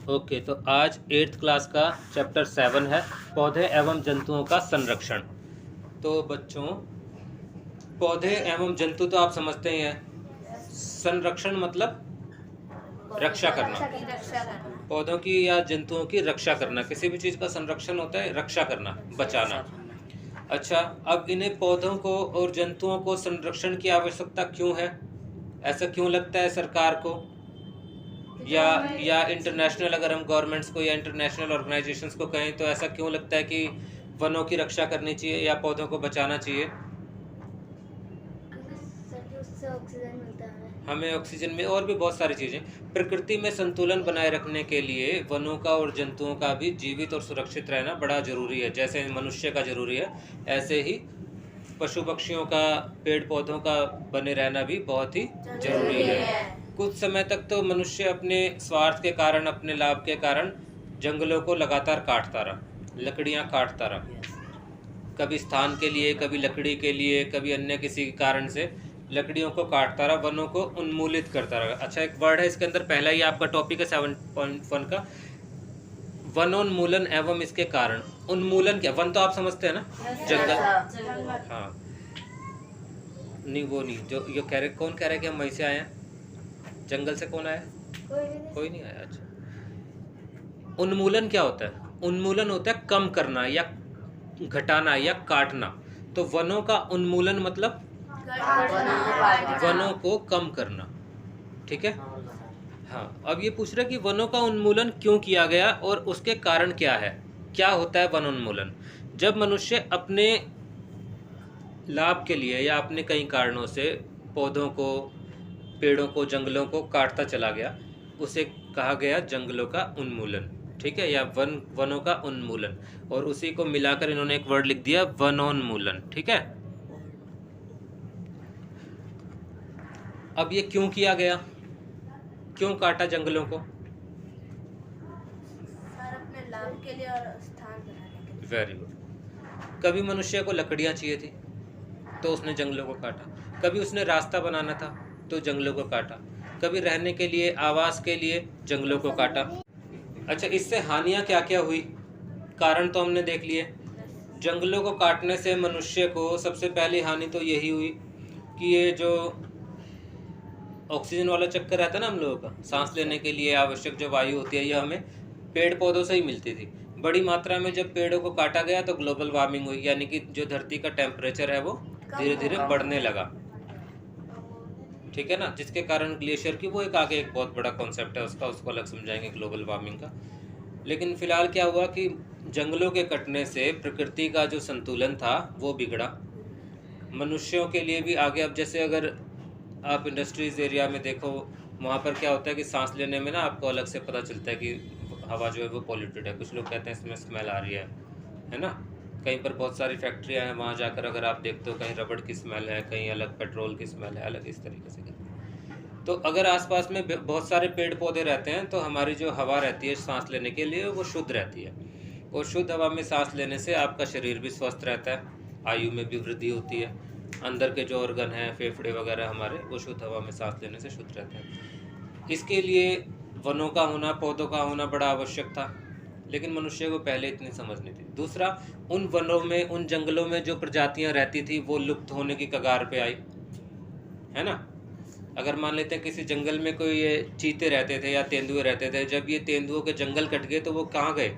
Okay, तो आज 8th class का चैप्टर 7 है पौधे एवं जंतुओं का संरक्षण। तो बच्चों, पौधे एवं जंतु तो आप समझते ही हैं। संरक्षण मतलब रक्षा करना, पौधों की या जंतुओं की रक्षा करना। किसी भी चीज़ का संरक्षण होता है रक्षा करना, बचाना। अच्छा, अब इन्हें पौधों को और जंतुओं को संरक्षण की आवश्यकता क्यों है? ऐसा क्यों लगता है सरकार को या इंटरनेशनल, अगर हम गवर्नमेंट्स को या इंटरनेशनल ऑर्गेनाइजेशंस को कहें तो ऐसा क्यों लगता है कि वनों की रक्षा करनी चाहिए या पौधों को बचाना चाहिए? ऑक्सीजन मिलता है हमें, ऑक्सीजन में और भी बहुत सारी चीज़ें। प्रकृति में संतुलन बनाए रखने के लिए वनों का और जंतुओं का भी जीवित और सुरक्षित रहना बड़ा जरूरी है। जैसे मनुष्य का जरूरी है, ऐसे ही पशु पक्षियों का, पेड़ पौधों का बने रहना भी बहुत ही जरूरी है। कुछ समय तक तो मनुष्य अपने स्वार्थ के कारण, अपने लाभ के कारण जंगलों को लगातार काटता रहा, लकड़ियां काटता रहा, कभी स्थान के लिए, कभी लकड़ी के लिए, कभी अन्य किसी कारण से लकड़ियों को काटता रहा, वनों को उन्मूलित करता रहा। अच्छा, एक वर्ड है इसके अंदर, पहला ही आपका टॉपिक है 7.1 का, वनोन्मूलन एवं इसके कारण। उन्मूलन क्या? वन तो आप समझते हैं ना, जंगल। हाँ, नहीं वो नहीं, जो ये कह रहे, कौन कह रहा है कि हम वहीं से आए हैं? जंगल से कौन आया? कोई नहीं आया। अच्छा, उन्मूलन क्या होता है? उन्मूलन होता है कम करना या घटाना या काटना। तो वनों का उन्मूलन मतलब वनों को कम करना। ठीक है। हाँ, अब ये पूछ रहे कि वनों का उन्मूलन क्यों किया गया और उसके कारण क्या है? क्या होता है वनोन्मूलन? जब मनुष्य अपने लाभ के लिए या अपने कई कारणों से पौधों को, पेड़ों को, जंगलों को काटता चला गया, उसे कहा गया जंगलों का उन्मूलन। ठीक है, या वनों का उन्मूलन, और उसी को मिलाकर इन्होंने एक वर्ड लिख दिया, वनोन्मूलन। ठीक है। अब ये क्यों किया गया? क्यों काटा जंगलों को? सर, अपने लाभ के लिए और स्थान बनाने के लिए। Very good. कभी मनुष्य को लकड़ियां चाहिए थी तो उसने जंगलों को काटा, कभी उसने रास्ता बनाना था तो जंगलों को काटा, कभी रहने के लिए, आवास के लिए जंगलों को काटा। अच्छा, इससे हानियां क्या क्या हुई? कारण तो हमने देख लिए। जंगलों को काटने से मनुष्य को सबसे पहली हानि तो यही हुई कि ये जो ऑक्सीजन वाला चक्कर रहता है ना हम लोगों का, सांस लेने के लिए आवश्यक जो वायु होती है, ये हमें पेड़ पौधों से ही मिलती थी। बड़ी मात्रा में जब पेड़ों को काटा गया तो ग्लोबल वार्मिंग हुई, यानी कि जो धरती का टेम्परेचर है वो धीरे धीरे बढ़ने लगा। ठीक है ना, जिसके कारण ग्लेशियर की, वो एक आगे एक बहुत बड़ा कॉन्सेप्ट है उसका, उसको अलग समझाएंगे, ग्लोबल वार्मिंग का। लेकिन फिलहाल क्या हुआ कि जंगलों के कटने से प्रकृति का जो संतुलन था वो बिगड़ा। मनुष्यों के लिए भी आगे, अब जैसे अगर आप इंडस्ट्रीज एरिया में देखो, वहाँ पर क्या होता है कि सांस लेने में ना आपको अलग से पता चलता है कि हवा जो है वो पॉल्यूटेड है। कुछ लोग कहते हैं इसमें स्मेल आ रही है ना। कहीं पर बहुत सारी फैक्ट्रियाँ हैं, वहाँ जाकर अगर आप देखते हो, कहीं रबड़ की स्मेल है, कहीं अलग पेट्रोल की स्मेल है, अलग इस तरीके से। तो अगर आसपास में बहुत सारे पेड़ पौधे रहते हैं तो हमारी जो हवा रहती है सांस लेने के लिए वो शुद्ध रहती है, और शुद्ध हवा में सांस लेने से आपका शरीर भी स्वस्थ रहता है, आयु में भी वृद्धि होती है, अंदर के जो ऑर्गन हैं, फेफड़े वगैरह हमारे, वो शुद्ध हवा में सांस लेने से शुद्ध रहते हैं। इसके लिए वनों का होना, पौधों का होना बड़ा आवश्यक था, लेकिन मनुष्य को पहले इतनी समझ नहीं थी। दूसरा, उन वनों में, उन जंगलों में जो प्रजातियां रहती थी वो लुप्त होने की कगार पे आई, है ना। अगर मान लेते हैं किसी जंगल में कोई ये चीते रहते थे या तेंदुए रहते थे, जब ये तेंदुओं के जंगल कट गए तो वो कहाँ गए?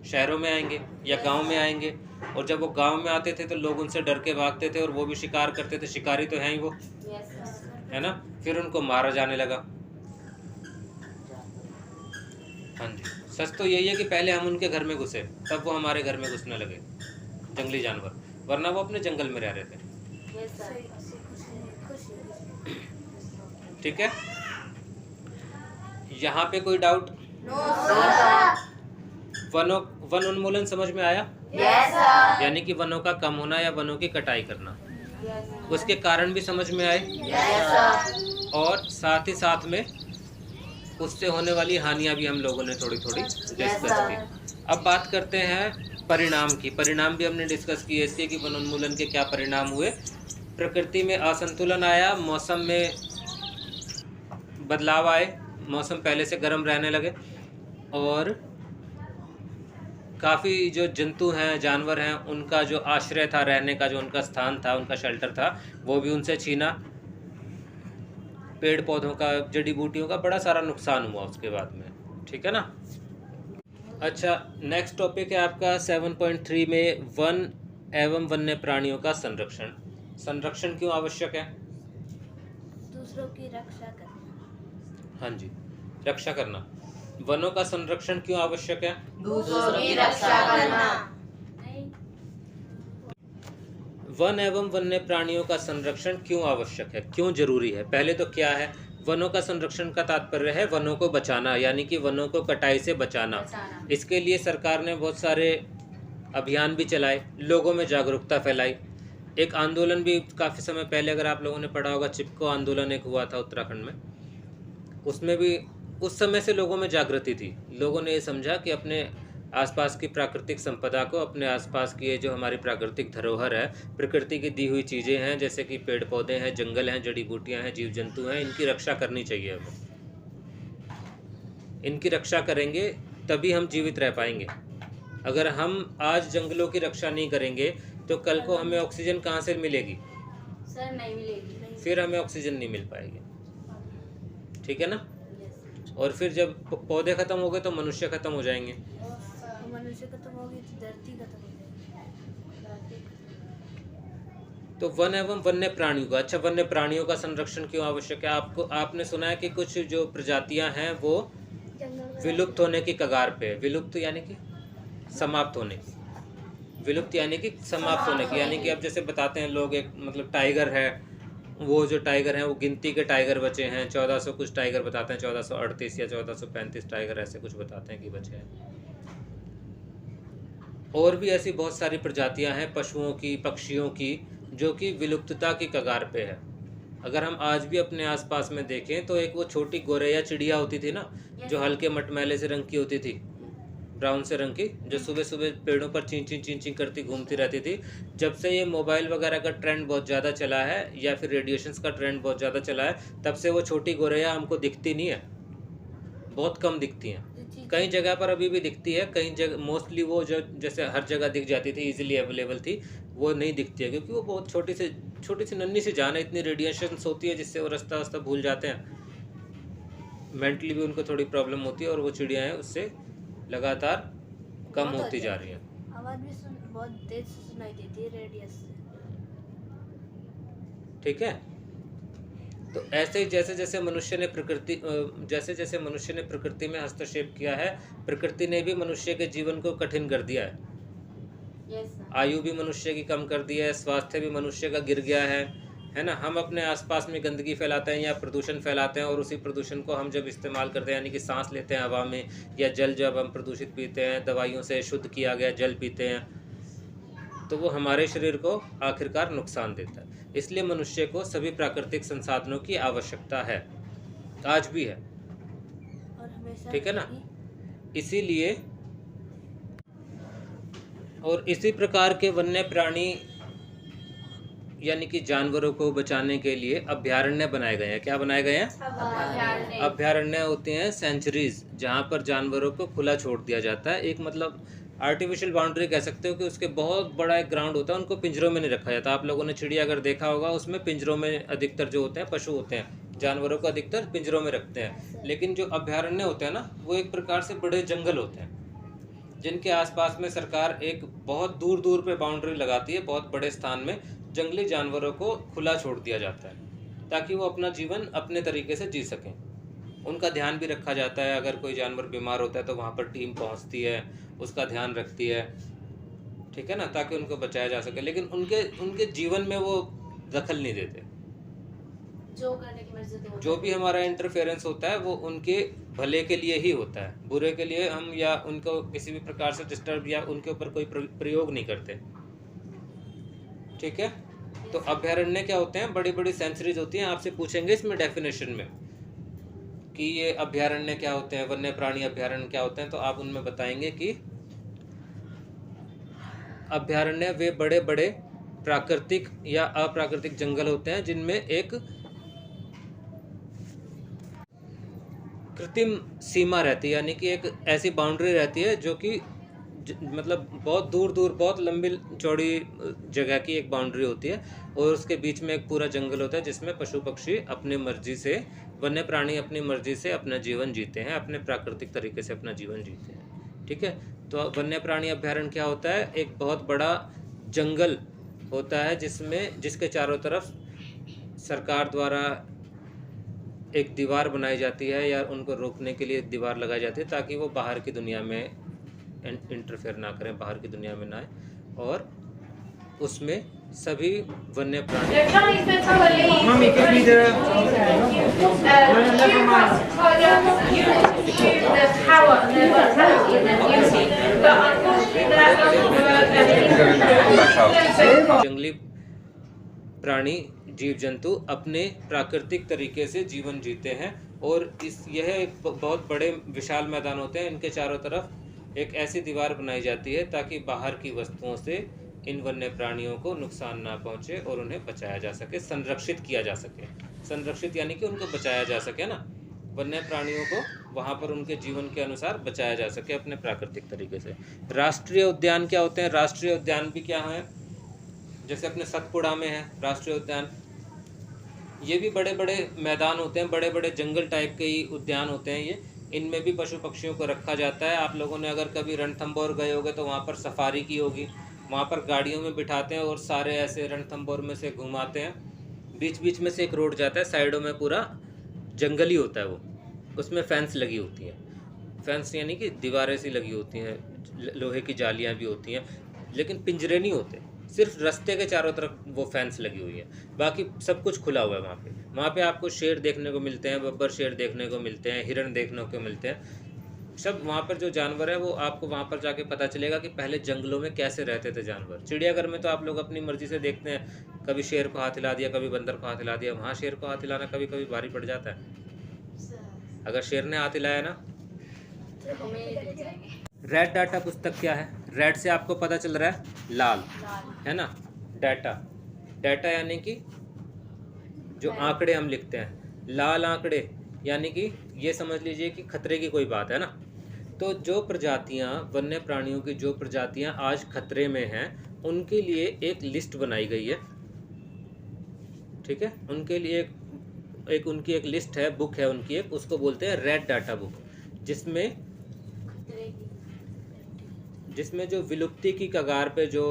शहरों में आएंगे या गांव में आएंगे, और जब वो गांव में आते थे तो लोग उनसे डर के भागते थे और वो भी शिकार करते थे, शिकारी तो हैं ही वो, है ना। फिर उनको मारा जाने लगा। हाँ जी, सच तो यही है कि पहले हम उनके घर में घुसे, तब वो हमारे घर में घुसने लगे, जंगली जानवर, वरना वो अपने जंगल में रह रहे थे। ठीक है, यहाँ पे कोई डाउट? वन उन्मूलन समझ में आया? यानी कि वनों का कम होना या वनों की कटाई करना। उसके कारण भी समझ में आए, और साथ ही साथ में उससे होने वाली हानियां भी हम लोगों ने थोड़ी थोड़ी डिस्कस की। अब बात करते हैं परिणाम की। परिणाम भी हमने डिस्कस किए इसके कि वनोन्मूलन के क्या परिणाम हुए। प्रकृति में असंतुलन आया, मौसम में बदलाव आए, मौसम पहले से गर्म रहने लगे, और काफ़ी जो जंतु हैं, जानवर हैं, उनका जो आश्रय था, रहने का जो उनका स्थान था, उनका शेल्टर था, वो भी उनसे छीना। पेड़ पौधों का, जड़ी बूटियों का बड़ा सारा नुकसान हुआ उसके बाद में। ठीक है ना। अच्छा, नेक्स्ट टॉपिक है आपका 7.3 में वन एवं वन्य प्राणियों का संरक्षण। संरक्षण क्यों आवश्यक है? दूसरों की रक्षा करना। हाँ जी, रक्षा करना। वनों का संरक्षण क्यों आवश्यक है? दूसरों की रक्षा करना। वन एवं वन्य प्राणियों का संरक्षण क्यों आवश्यक है, क्यों जरूरी है? पहले तो क्या है? वनों का संरक्षण का तात्पर्य है वनों को बचाना, यानी कि वनों को कटाई से बचाना। इसके लिए सरकार ने बहुत सारे अभियान भी चलाए, लोगों में जागरूकता फैलाई। एक आंदोलन भी काफ़ी समय पहले, अगर आप लोगों ने पढ़ा होगा, चिपको आंदोलन एक हुआ था उत्तराखंड में। उसमें भी उस समय से लोगों में जागृति थी। लोगों ने ये समझा कि अपने आसपास की प्राकृतिक संपदा को, अपने आसपास की ये जो हमारी प्राकृतिक धरोहर है, प्रकृति की दी हुई चीज़ें हैं, जैसे कि पेड़ पौधे हैं, जंगल हैं, जड़ी बूटियां हैं, जीव जंतु हैं, इनकी रक्षा करनी चाहिए हमें। इनकी रक्षा करेंगे तभी हम जीवित रह पाएंगे। अगर हम आज जंगलों की रक्षा नहीं करेंगे तो कल को हमें ऑक्सीजन कहाँ से मिलेगी? सर नहीं मिलेगी। फिर हमें ऑक्सीजन नहीं मिल पाएगी। ठीक है ना। और फिर जब पौधे खत्म हो गए तो मनुष्य खत्म हो जाएंगे। मनुष्य खत्म होगी तो धरती खत्म हो जाएगी। तो वन एवं वन्य प्राणियों का, अच्छा, वन्य प्राणियों का संरक्षण क्यों आवश्यक है? आपने सुना है कि कुछ जो प्रजातियां हैं वो विलुप्त होने की कगार पे है। विलुप्त यानी कि समाप्त होने की, विलुप्त यानी कि समाप्त होने की। यानी कि अब जैसे बताते हैं लोग, एक मतलब टाइगर है, वो जो टाइगर हैं वो गिनती के टाइगर बचे हैं, 1400 कुछ टाइगर बताते हैं, 1438 या 1435 टाइगर ऐसे कुछ बताते हैं कि बचे हैं। और भी ऐसी बहुत सारी प्रजातियां हैं पशुओं की, पक्षियों की, जो कि विलुप्तता की कगार पे है। अगर हम आज भी अपने आसपास में देखें तो एक वो छोटी गोरैया चिड़िया होती थी ना, जो हल्के मटमैले से रंग की होती थी, ब्राउन से रंग की, जो सुबह सुबह पेड़ों पर चीं चीं चीं चीं करती घूमती रहती थी। जब से ये मोबाइल वगैरह का ट्रेंड बहुत ज़्यादा चला है, या फिर रेडिएशंस का ट्रेंड बहुत ज़्यादा चला है, तब से वो छोटी गोरैया हमको दिखती नहीं है, बहुत कम दिखती हैं। कई जगह पर अभी भी दिखती है, कई जगह मोस्टली वो जो जैसे हर जगह दिख जाती थी, इजीली अवेलेबल थी, वो नहीं दिखती है, क्योंकि वो बहुत छोटी सी नन्ही सी जान है, इतनी रेडिएशंस होती है जिससे वो रास्ता भूल जाते हैं। मेंटली भी उनको थोड़ी प्रॉब्लम होती है, और वो चिड़िया हैं उससे लगातार कम होती जा रही है। आवाज भी बहुत तेज सुनाई देती है रेडियस से। ठीक है। तो ऐसे ही जैसे जैसे मनुष्य ने प्रकृति में हस्तक्षेप किया है, प्रकृति ने भी मनुष्य के जीवन को कठिन कर दिया है। आयु भी मनुष्य की कम कर दी है, स्वास्थ्य भी मनुष्य का गिर गया है ना। हम अपने आसपास में गंदगी फैलाते हैं या प्रदूषण फैलाते हैं, और उसी प्रदूषण को हम जब इस्तेमाल करते हैं, यानी कि सांस लेते हैं हवा में, या जल जब हम प्रदूषित पीते हैं, दवाइयों से शुद्ध किया गया जल पीते हैं, तो वो हमारे शरीर को आखिरकार नुकसान देता है। इसलिए मनुष्य को सभी प्राकृतिक संसाधनों की आवश्यकता है, आज भी है। और हमेशा, ठीक है ना। इसीलिए और इसी प्रकार के वन्य प्राणी यानी कि जानवरों को बचाने के लिए अभयारण्य बनाए गए हैं। क्या बनाए गए हैं? अभयारण्य होते हैं सेंचुरीज, जहाँ पर जानवरों को खुला छोड़ दिया जाता है। एक मतलब आर्टिफिशियल बाउंड्री कह सकते हो, कि उसके बहुत बड़ा एक ग्राउंड होता है, उनको पिंजरों में नहीं रखा जाता। आप लोगों ने चिड़िया अगर देखा होगा, उसमें पिंजरों में अधिकतर जो होते हैं पशु होते हैं, जानवरों को अधिकतर पिंजरों में रखते हैं। लेकिन जो अभयारण्य होते हैं ना, वो एक प्रकार से बड़े जंगल होते हैं, जिनके आसपास में सरकार एक बहुत दूर दूर पे बाउंड्री लगाती है। बहुत बड़े स्थान में जंगली जानवरों को खुला छोड़ दिया जाता है, ताकि वो अपना जीवन अपने तरीके से जी सकें। उनका ध्यान भी रखा जाता है। अगर कोई जानवर बीमार होता है तो वहाँ पर टीम पहुँचती है, उसका ध्यान रखती है, ठीक है ना, ताकि उनको बचाया जा सके। लेकिन उनके जीवन में वो दखल नहीं देते। जो करने की मर्जी होती है, जो भी हमारा इंटरफेरेंस होता है वो उनके भले के लिए ही होता है, बुरे के लिए हम या उनको किसी भी प्रकार से डिस्टर्ब या उनके ऊपर कोई प्रयोग नहीं करते। ठीक है। तो अभयारण्य क्या होते हैं? बड़ी बड़ी सेंचुरीज होती हैं। आपसे पूछेंगे इसमें डेफिनेशन में कि ये अभयारण्य क्या होते हैं, वन्य प्राणी अभयारण्य क्या होते हैं, तो आप उनमें बताएंगे कि अभयारण्य वे बड़े बड़े प्राकृतिक या अप्राकृतिक जंगल होते हैं, जिनमें एक कृत्रिम सीमा रहती है, यानी कि एक ऐसी बाउंड्री रहती है जो कि मतलब बहुत दूर दूर बहुत लंबी चौड़ी जगह की एक बाउंड्री होती है, और उसके बीच में एक पूरा जंगल होता है जिसमें पशु पक्षी अपने मर्जी से, वन्य प्राणी अपनी मर्जी से अपना जीवन जीते हैं, अपने प्राकृतिक तरीके से अपना जीवन जीते हैं। ठीक है, तो वन्य प्राणी अभ्यारण्य क्या होता है? एक बहुत बड़ा जंगल होता है जिसके चारों तरफ सरकार द्वारा एक दीवार बनाई जाती है, या उनको रोकने के लिए एक दीवार लगाई जाती है, ताकि वो बाहर की दुनिया में इंटरफेयर ना करें, बाहर की दुनिया में ना आए, और उसमें सभी वन्य प्राणी Mommy, give me the never mind. The power and the vitality and the beauty. But unfortunately, that doesn't work. जंगली प्राणी जीव जंतु अपने प्राकृतिक तरीके से जीवन जीते हैं, और यह एक बहुत बड़े विशाल मैदान होते हैं। इनके चारों तरफ एक ऐसी दीवार बनाई जाती है ताकि बाहर की वस्तुओं से इन वन्य प्राणियों को नुकसान ना पहुंचे और उन्हें बचाया जा सके, संरक्षित किया जा सके। संरक्षित यानी कि उनको बचाया जा सके ना, वन्य प्राणियों को वहाँ पर उनके जीवन के अनुसार बचाया जा सके अपने प्राकृतिक तरीके से। राष्ट्रीय उद्यान क्या होते हैं? राष्ट्रीय उद्यान भी क्या है? जैसे अपने सतपुड़ा में है राष्ट्रीय उद्यान, ये भी बड़े बड़े मैदान होते हैं, बड़े बड़े जंगल टाइप के ही उद्यान होते हैं ये। इनमें भी पशु पक्षियों को रखा जाता है। आप लोगों ने अगर कभी रणथंभौर गए होगे तो वहाँ पर सफारी की होगी, वहाँ पर गाड़ियों में बिठाते हैं और सारे ऐसे रणथंभौर में से घुमाते हैं। बीच बीच में से एक रोड जाता है, साइडों में पूरा जंगल ही होता है वो, उसमें फेंस लगी होती है। फेंस यानी कि दीवारें सी लगी होती हैं, लोहे की जालियाँ भी होती हैं, लेकिन पिंजरे नहीं होते, सिर्फ रास्ते के चारों तरफ वो फेंस लगी हुई है, बाकी सब कुछ खुला हुआ है वहाँ पे। वहाँ पे आपको शेर देखने को मिलते हैं, बब्बर शेर देखने को मिलते हैं, हिरण देखने को मिलते हैं। सब वहाँ पर जो जानवर है वो आपको वहाँ पर जाके पता चलेगा कि पहले जंगलों में कैसे रहते थे जानवर। चिड़ियाघर में तो आप लोग अपनी मर्जी से देखते हैं, कभी शेर को हाथ हिला दिया, कभी बंदर को हाथ हिला दिया। वहाँ शेर को हाथ हिलाना कभी कभी भारी पड़ जाता है। अगर शेर ने हाथ हिलाया ना, तो हमें ले जाएंगे। रेड डाटा पुस्तक क्या है? रेड से आपको पता चल रहा है लाल, है ना। डाटा, डाटा यानी कि जो आंकड़े हम लिखते हैं, लाल आंकड़े यानी कि ये समझ लीजिए कि खतरे की कोई बात है ना। तो जो प्रजातियां, वन्य प्राणियों की जो प्रजातियां आज खतरे में हैं, उनके लिए एक लिस्ट बनाई गई है। ठीक है, उनके लिए एक उनकी एक लिस्ट है, बुक है उनकी एक, उसको बोलते हैं रेड डाटा बुक, जिसमें जो विलुप्ति की कगार पे जो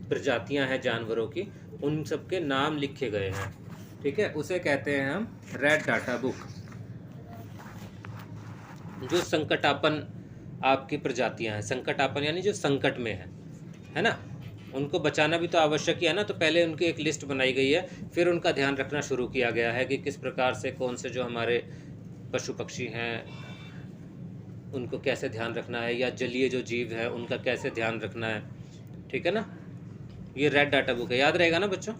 प्रजातियां हैं जानवरों की, उन सब के नाम लिखे गए हैं। ठीक है, उसे कहते हैं हम रेड डाटा बुक। जो संकटापन आपकी प्रजातियां हैं, संकटापन यानी जो संकट में है ना, उनको बचाना भी तो आवश्यक ही है ना। तो पहले उनकी एक लिस्ट बनाई गई है, फिर उनका ध्यान रखना शुरू किया गया है कि किस प्रकार से कौन से जो हमारे पशु पक्षी हैं उनको कैसे ध्यान रखना है, या जलीय जो जीव है उनका कैसे ध्यान रखना है। ठीक है ना, ये रेड डाटा बुक है, याद रहेगा ना बच्चों।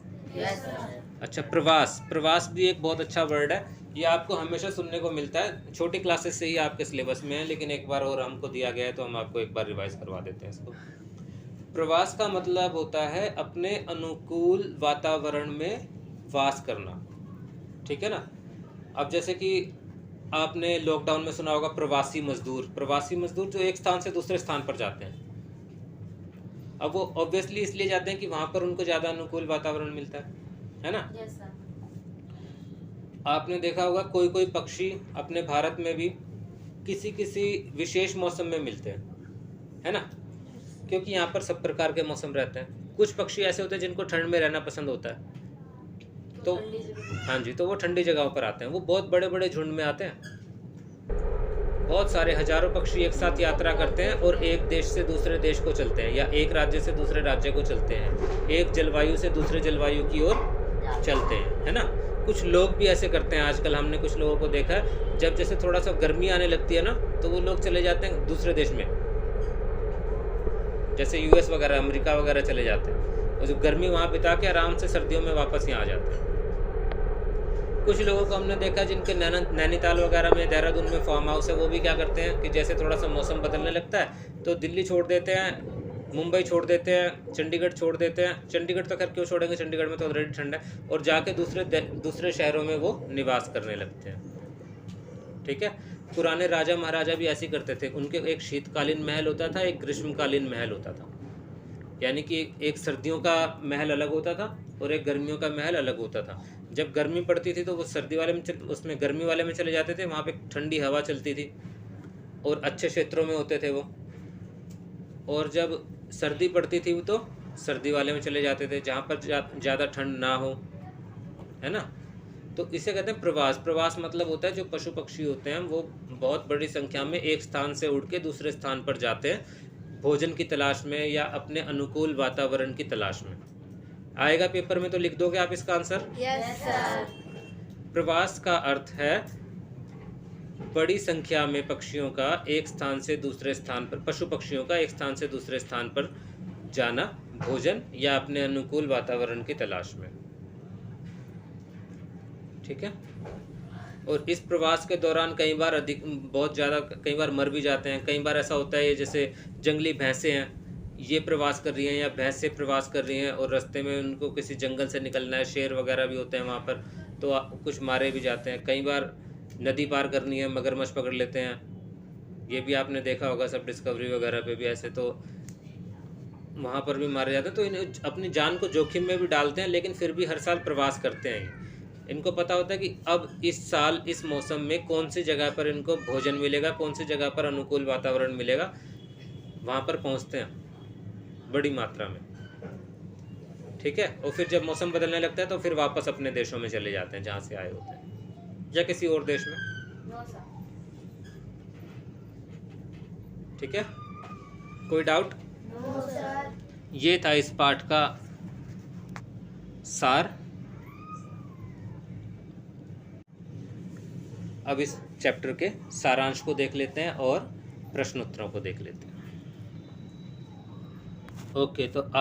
अच्छा, प्रवास, प्रवास भी एक बहुत अच्छा वर्ड है, ये आपको हमेशा सुनने को मिलता है, छोटी क्लासेस से ही आपके सिलेबस में है, लेकिन एक बार और हमको दिया गया है तो हम आपको एक बार रिवाइज करवा देते हैं इसको। प्रवास का मतलब होता है अपने अनुकूल वातावरण में वास करना। ठीक है ना। अब जैसे कि आपने लॉकडाउन में सुना होगा प्रवासी मजदूर, प्रवासी मजदूर जो एक स्थान से दूसरे स्थान पर जाते हैं। अब वो ऑब्वियसली इसलिए जाते हैं कि वहाँ पर उनको ज़्यादा अनुकूल वातावरण मिलता है ना। आपने देखा होगा कोई कोई पक्षी अपने भारत में भी किसी किसी विशेष मौसम में मिलते हैं, है ना, क्योंकि यहाँ पर सब प्रकार के मौसम रहते हैं। कुछ पक्षी ऐसे होते हैं जिनको ठंड में रहना पसंद होता है, तो हाँ जी, तो वो ठंडी जगहों पर आते हैं। वो बहुत बड़े बड़े झुंड में आते हैं, बहुत सारे हजारों पक्षी एक साथ यात्रा करते हैं और एक देश से दूसरे देश को चलते हैं, या एक राज्य से दूसरे राज्य को चलते हैं, एक जलवायु से दूसरे जलवायु की ओर चलते हैं, है ना। कुछ लोग भी ऐसे करते हैं, आजकल हमने कुछ लोगों को देखा है, जब जैसे थोड़ा सा गर्मी आने लगती है ना, तो वो लोग चले जाते हैं दूसरे देश में, जैसे यूएस वगैरह, अमेरिका वगैरह चले जाते हैं, और जो गर्मी वहाँ बिता के आराम से सर्दियों में वापस यहाँ आ जाते हैं। कुछ लोगों को हमने देखा जिनके नैनीताल वगैरह में, देहरादून में फार्म हाउस है, वो भी क्या करते हैं कि जैसे थोड़ा सा मौसम बदलने लगता है तो दिल्ली छोड़ देते हैं, मुंबई छोड़ देते हैं, चंडीगढ़ छोड़ देते हैं। चंडीगढ़ तो खैर क्यों छोड़ेंगे, चंडीगढ़ में तो ऑलरेडी ठंड है, और जाके दूसरे शहरों में वो निवास करने लगते हैं। ठीक है। पुराने राजा महाराजा भी ऐसे ही करते थे, उनके एक शीतकालीन महल होता था, एक ग्रीष्मकालीन महल होता था, यानी कि एक सर्दियों का महल अलग होता था और एक गर्मियों का महल अलग होता था। जब गर्मी पड़ती थी तो वो सर्दी वाले में उसमें गर्मी वाले में चले जाते थे, वहाँ पे ठंडी हवा चलती थी और अच्छे क्षेत्रों में होते थे वो। और जब सर्दी पड़ती थी तो सर्दी वाले में चले जाते थे जहाँ पर ज़्यादा ठंड ना हो, है ना। तो इसे कहते हैं प्रवास। प्रवास मतलब होता है जो पशु पक्षी होते हैं वो बहुत बड़ी संख्या में एक स्थान से उड़ के दूसरे स्थान पर जाते हैं भोजन की तलाश में या अपने अनुकूल वातावरण की तलाश में। आएगा पेपर में तो लिख दोगे आप इसका आंसर। Yes sir. प्रवास का अर्थ है बड़ी संख्या में पक्षियों का एक स्थान से दूसरे स्थान पर, पशु पक्षियों का एक स्थान से दूसरे स्थान पर जाना भोजन या अपने अनुकूल वातावरण की तलाश में, ठीक है। और इस प्रवास के दौरान कई बार बहुत ज़्यादा कई बार मर भी जाते हैं। कई बार ऐसा होता है जैसे जंगली भैंसें हैं, ये प्रवास कर रही हैं या भैंसें प्रवास कर रही हैं और रास्ते में उनको किसी जंगल से निकलना है, शेर वगैरह भी होते हैं वहाँ पर, तो कुछ मारे भी जाते हैं। कई बार नदी पार करनी है, मगरमच्छ पकड़ लेते हैं, ये भी आपने देखा होगा सब डिस्कवरी वगैरह पे भी ऐसे, तो वहाँ पर भी मारे जाते हैं। तो इन्हें अपनी जान को जोखिम में भी डालते हैं, लेकिन फिर भी हर साल प्रवास करते हैं। इनको पता होता है कि अब इस साल इस मौसम में कौन सी जगह पर इनको भोजन मिलेगा, कौन सी जगह पर अनुकूल वातावरण मिलेगा, वहाँ पर पहुँचते हैं बड़ी मात्रा में, ठीक है। और फिर जब मौसम बदलने लगता है तो फिर वापस अपने देशों में चले जाते हैं जहाँ से आए होते हैं या किसी और देश में, नो सर। ठीक है। कोई डाउट? No sir. ये था इस पाठ का सार। अब इस चैप्टर के सारांश को देख लेते हैं और प्रश्नोत्तरों को देख लेते हैं। ओके, तो आज